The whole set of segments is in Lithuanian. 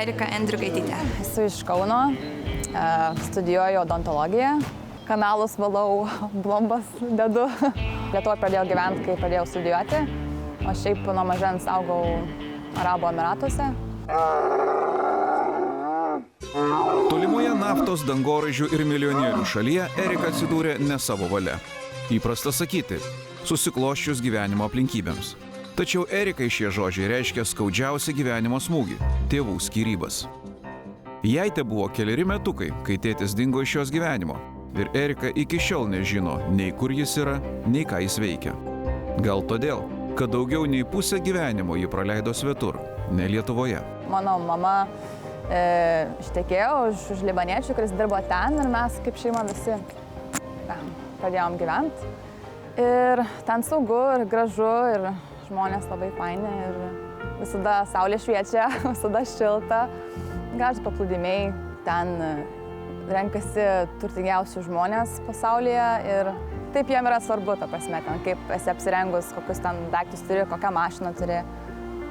Erika Endriugaitytė. Esu iš Kauno, studijuoju odontologiją, kanalus valau, blombas dedu. Lietuvoje pradėjau gyventi, kai pradėjau studijuoti, o šiaip nuo mažens augau Arabų Emiratuose. Tolimoje naftos, dangoraižių ir milijonierių šalyje Erika atsidūrė ne savo valia. Įprasta sakyti, susiklosčius gyvenimo aplinkybėms. Tačiau Erikai šie žodžiai reiškia skaudžiausią gyvenimo smūgį – tėvų skyrybas. Jai te buvo 4 metukai, kai tėtis dingo iš jos gyvenimo. Ir Erika iki šiol nežino nei kur jis yra, nei ką jis veikia. Gal todėl, kad daugiau nei pusę gyvenimo ji praleido svetur, ne Lietuvoje. Mano mama ištekėjo už libaniečių, kuris dirbo ten, ir mes kaip šeima visi pradėjom gyventi. Ir ten saugu ir gražu ir žmonės labai faini ir visada saulė šviečia, visada šilta, gražus paplūdimiai, ten renkasi turtingiausių žmonės pasaulyje ir taip jiem yra svarbu, ta prasme, ten kaip esi apsirengus, kokius ten daiktus turi, kokią mašiną turi.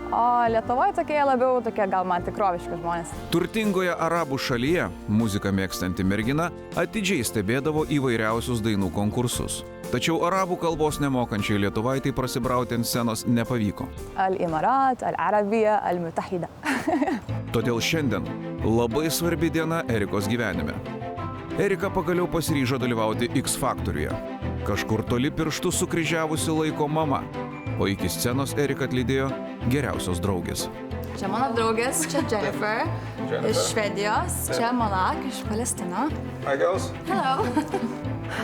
O Lietuvoje tokie labiau tokie gal man tikroviški žmonės. Turtingoje arabų šalyje muziką mėgstanti mergina atidžiai stebėdavo įvairiausius dainų konkursus. Tačiau arabų kalbos nemokančiai lietuvaitei prasibrauti ant scenos nepavyko. Al-Imarat, Al-Arabija, Al-Mutahida. Todėl šiandien labai svarbi diena Erikos gyvenime. Erika pagaliau pasiryžo dalyvauti X Faktoriuje. Kažkur toli pirštų sukryžiavusi laiko mama, o iki scenos Erika atlydėjo geriausios draugės. Čia mano draugės, čia Jennifer iš Švedijos, čia Malak iš Palestino. Hi girls. Hello.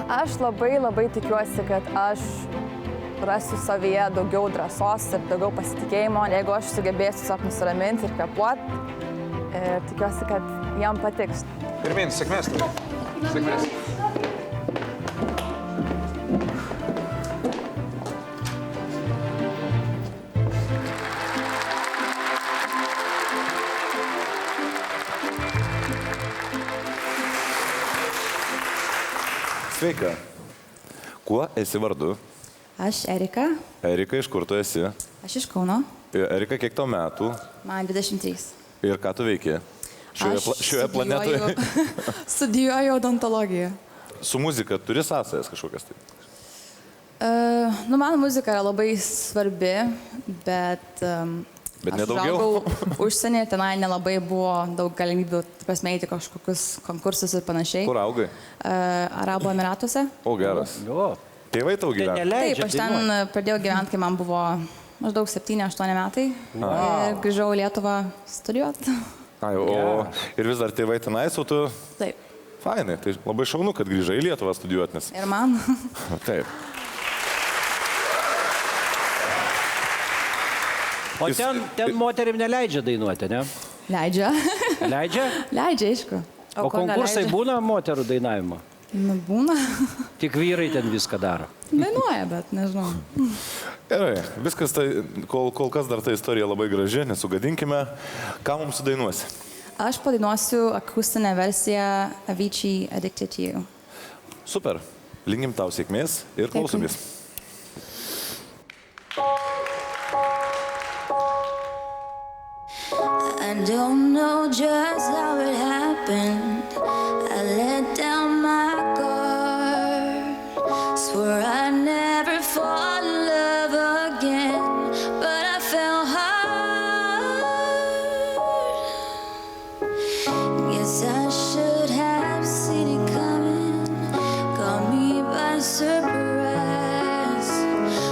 Aš labai tikiuosi, kad aš rasiu savyje daugiau drąsos ir daugiau pasitikėjimo, jeigu aš sugebėsiu tiesiog nusiraminti ir kvėpuoti. Ir tikiuosi, kad jam patiks. Pirmyn, sėkmės. Sėkmės. Sveika. Kuo esi vardu? Aš Erika. Erika, iš kur tu esi? Aš iš Kauno. Erika, kiek tau metų? Man 23. Ir ką tu veiki šioje planetoje? Studijuoju odontologiją. Su muzika turi sąsajas kažkokias tai? Man muzika yra labai svarbi, bet nedaugiau? Aš augau užsienyje, tenai nelabai buvo daug galimybių pasmeiti kažkokius konkursus ir panašiai. Kur augai? Arabų Emiratuose. O, geras. Tėvai tau gyvena? Taip, aš ten pradėjau gyventi, kai man buvo maždaug 7-8 metai. Ir grįžau į Lietuvą studijuoti. Ir vis dar tėvai tenais, o tu? Taip. Fainai, tai labai šaunu, kad grįžai į Lietuvą studijuoti, nes... Ir man. Taip. O ten moterim neleidžia dainuoti, ne? Leidžia. Leidžia? Leidžia, aišku. O konkursai būna moterų dainavimo? Būna. Tik vyrai ten viską daro. Dainuoja, bet nežinau. Gerai, viskas tai, kol kas dar ta istorija labai graži, nesugadinkime. Ką mums sudainuosi? Aš padainuosiu akustinę versiją Avicii Addicted to You. Super. Linkim tau sėkmės ir klausomės. I don't know just how it happened. I let down my guard. Swore I'd never fall in love again, but I fell hard. Guess I should have seen it coming. Caught me by surprise.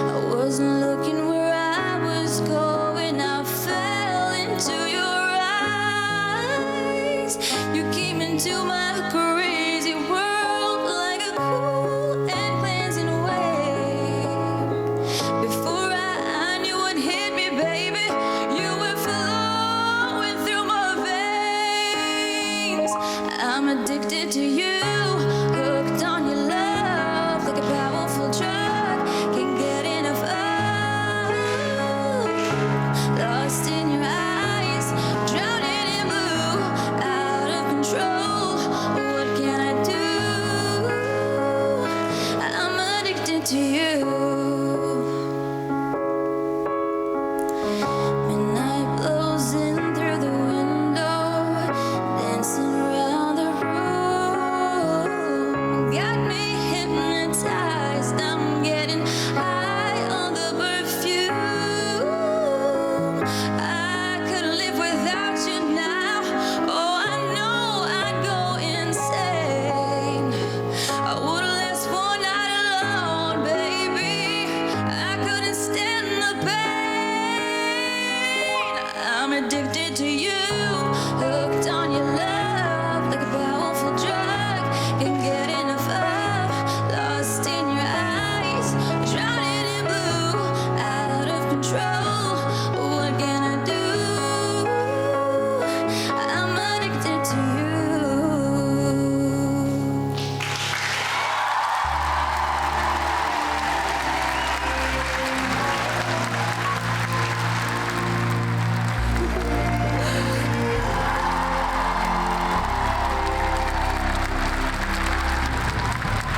I wasn't looking where I was going. I fell into your eyes. You came into my crazy world like a cool and cleansing wave. Before I knew what hit me, baby, you were flowing through my veins. I'm addicted to you, hooked on your love like a powerful drug. Can't get enough of. Lost in your eyes, drowning in blue, out of control. What can I do? I'm addicted to you. Midnight blows in through the window.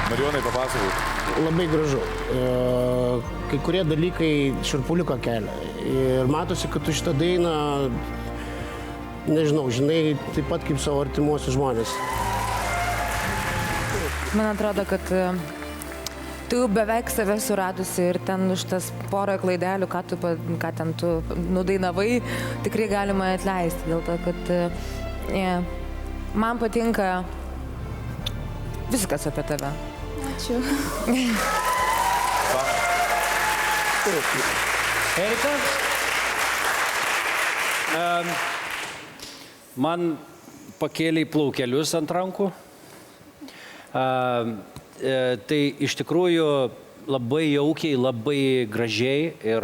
Marijonai, papasakok. Labai gražu. Kai kurie dalykai šiurpuliuką kelia. Ir matosi, kad tu šitą dainą, nežinau, žinai taip pat kaip savo artimuosius žmonės. Man atrodo, kad tu beveik save suradusi ir ten už tas porą klaidelių, ką ten tu nudainavai, tikrai galima atleisti. Dėl to, kad man patinka viskas apie tave. Ačiū. Erika, man pakėlė plaukelius ant rankų. Tai iš tikrųjų labai jaukiai, labai gražiai ir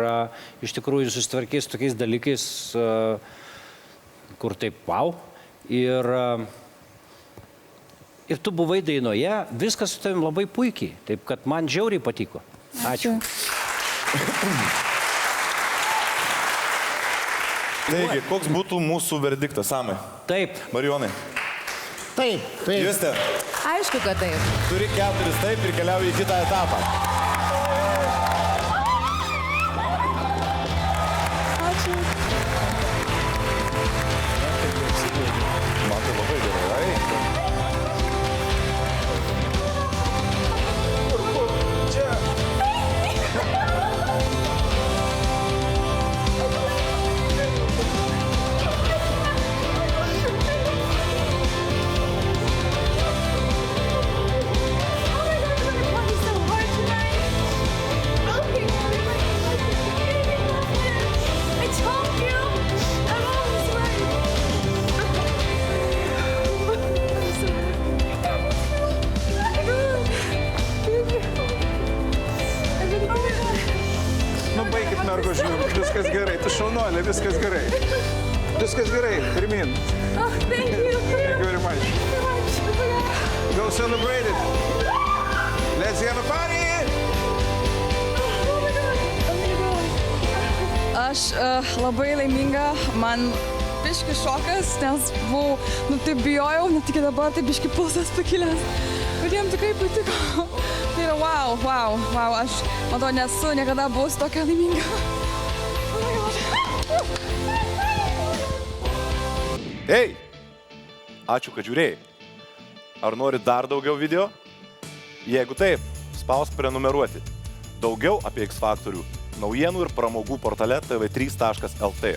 iš tikrųjų susitvarkys tokiais dalykais, kur taip wow. Ir tu buvai dainoje, viskas su tavim labai puikiai, taip kad man žiauriai patiko. Ačiū. Taigi, koks būtų mūsų verdiktas, Samai? Taip. Marijonai. Taip, taip. Juste, Aišku, kad taip. turi 4 taip ir keliauji į kitą etapą. Ačiū. Man tai labai gerai. Nu, baikit, mergo, žiūrėjau, viskas gerai, tu šaunuolė, viskas gerai. Viskas gerai, pirmin. Thank you very much. Go celebrate it. Let's have a party! Aš labai laiminga, man biški šokas, nes buvau, taip bijojau, net iki dabar tai biški pulsas pakilęs. Bet jiem tikrai patiko. Tai yra wow, aš, matau, nesu niekada buvus tokia laiminga. Ei, ačiū, kad žiūrėjai. Ar nori dar daugiau video? Jeigu taip, spausk prenumeruoti. Daugiau apie X Faktorių naujienų ir pramogų portale tv3.lt.